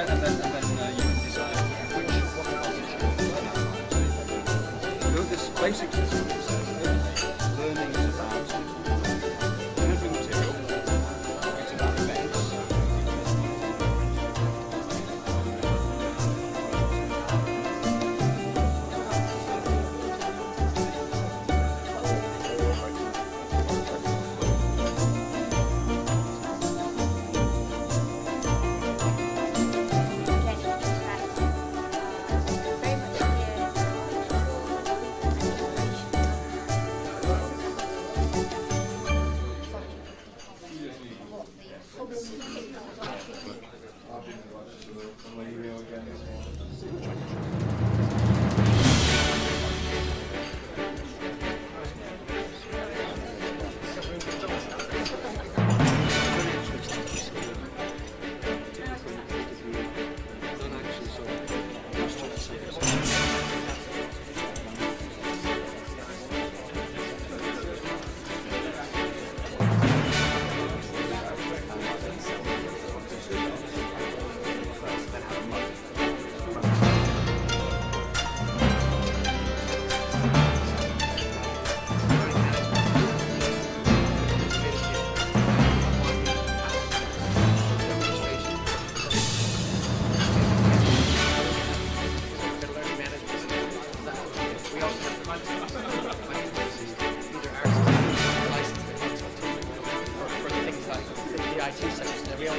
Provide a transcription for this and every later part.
then you can decide which this basic system says learning is about delivering material, it's about events.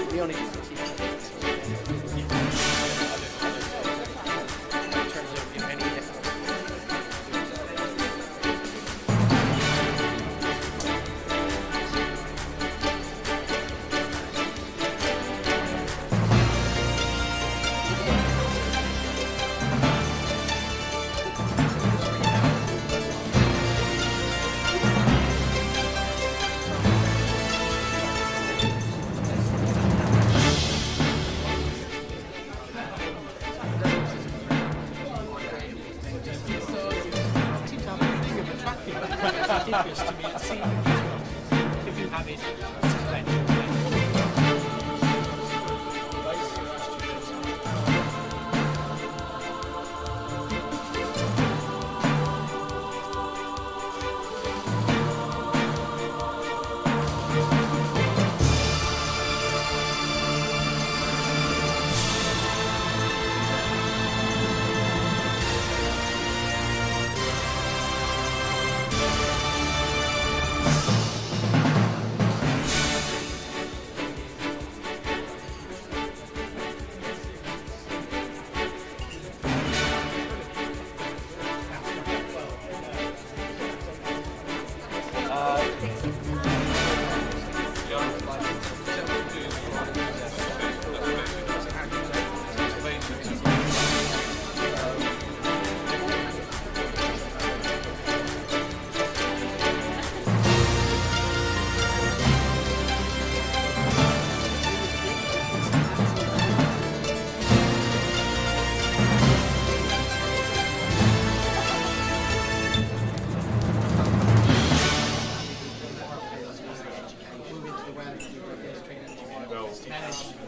We only interest to me at sea. If you have it,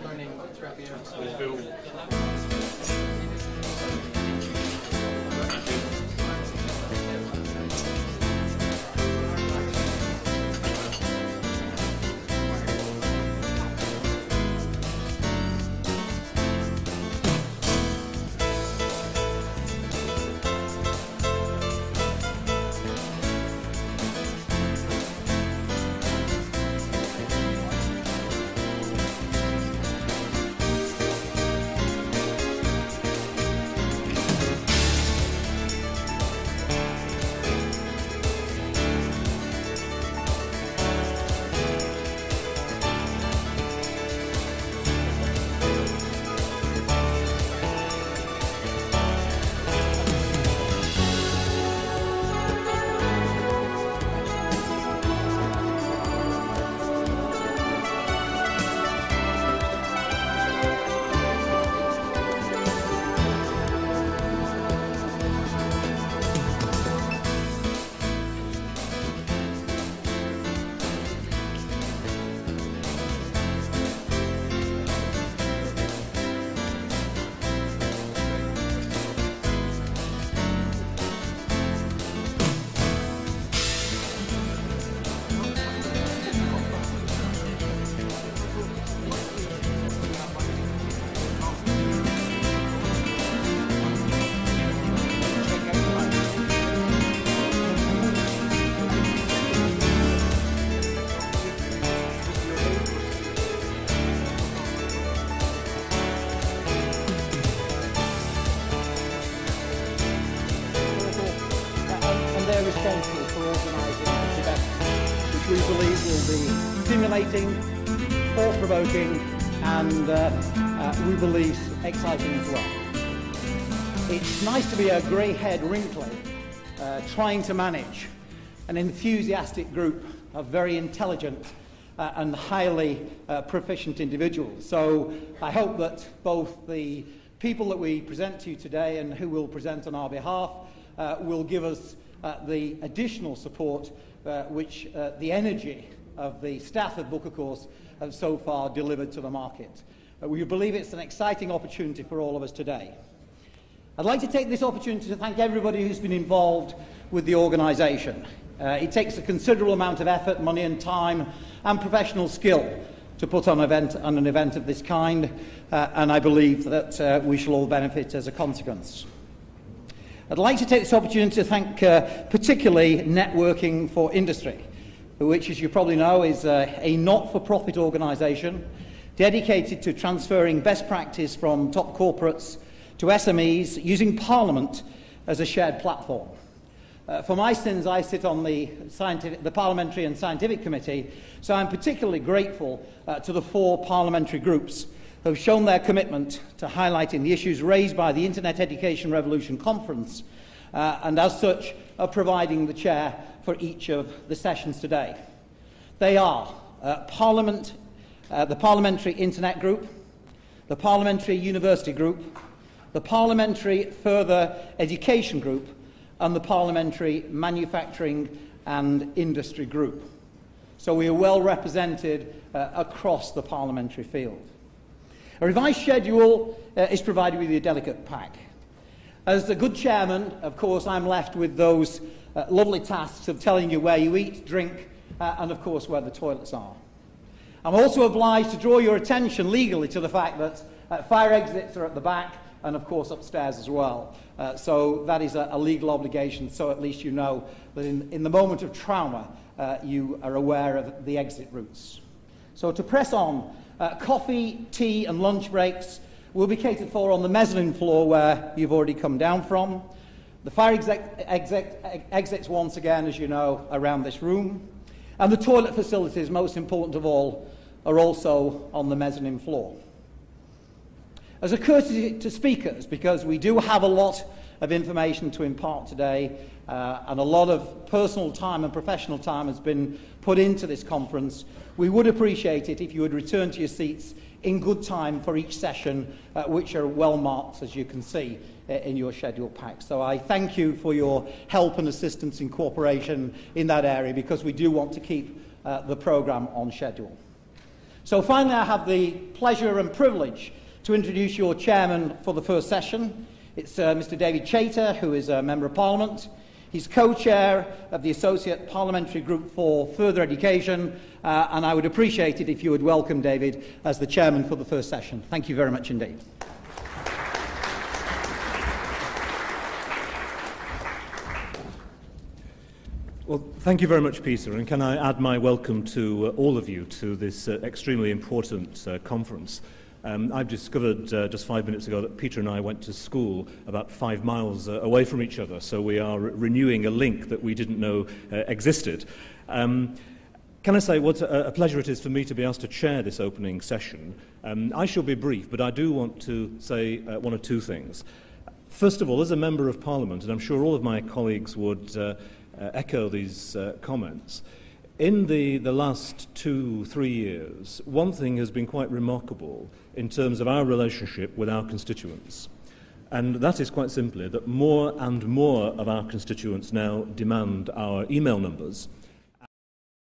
learning throughout the year. responsible for organising this event, which we believe will be stimulating, thought-provoking, and we believe exciting as well. It's nice to be a grey-haired wrinkler trying to manage an enthusiastic group of very intelligent and highly proficient individuals. So I hope that both the people that we present to you today and who will present on our behalf will give us the additional support which the energy of the staff of Bookacourse have so far delivered to the market. We believe it's an exciting opportunity for all of us today. I'd like to take this opportunity to thank everybody who's been involved with the organisation. It takes a considerable amount of effort, money and time and professional skill to put on an event of this kind, and I believe that we shall all benefit as a consequence. I'd like to take this opportunity to thank particularly Networking for Industry, which, as you probably know, is a not-for-profit organisation dedicated to transferring best practice from top corporates to SMEs using Parliament as a shared platform. For my sins, I sit on the Parliamentary and Scientific Committee, so I'm particularly grateful to the 4 parliamentary groups who have shown their commitment to highlighting the issues raised by the Internet Education Revolution Conference, and as such are providing the chair for each of the sessions today. They are the Parliamentary Internet Group, the Parliamentary University Group, the Parliamentary Further Education Group, and the Parliamentary Manufacturing and Industry Group. So we are well represented across the parliamentary field. A revised schedule is provided with your delegate pack. As the good chairman, of course, I'm left with those lovely tasks of telling you where you eat, drink, and of course where the toilets are. I'm also obliged to draw your attention legally to the fact that fire exits are at the back and of course upstairs as well. So that is a legal obligation, so at least you know that in the moment of trauma you are aware of the exit routes. So to press on, coffee, tea and lunch breaks will be catered for on the mezzanine floor where you've already come down from. The fire exits once again, as you know, around this room. And the toilet facilities, most important of all, are also on the mezzanine floor. As a courtesy to speakers, because we do have a lot of information to impart today, and a lot of personal time and professional time has been put into this conference, we would appreciate it if you would return to your seats in good time for each session, which are well marked, as you can see, in your schedule pack. So I thank you for your help and assistance and cooperation in that area, because we do want to keep the programme on schedule. So finally, I have the pleasure and privilege to introduce your chairman for the first session. It's Mr. David Chater, who is a Member of Parliament. He's co-chair of the Associate Parliamentary Group for Further Education, and I would appreciate it if you would welcome David as the chairman for the first session. Thank you very much indeed. Well, thank you very much, Peter, and can I add my welcome to all of you to this extremely important conference. I've discovered just 5 minutes ago that Peter and I went to school about 5 miles away from each other, so we are renewing a link that we didn't know existed. Can I say what a pleasure it is for me to be asked to chair this opening session. I shall be brief, but I do want to say one or two things. First of all, as a Member of Parliament, and I'm sure all of my colleagues would echo these comments, in the last 2-3 years, one thing has been quite remarkable in terms of our relationship with our constituents. And that is quite simply that more and more of our constituents now demand our email numbers.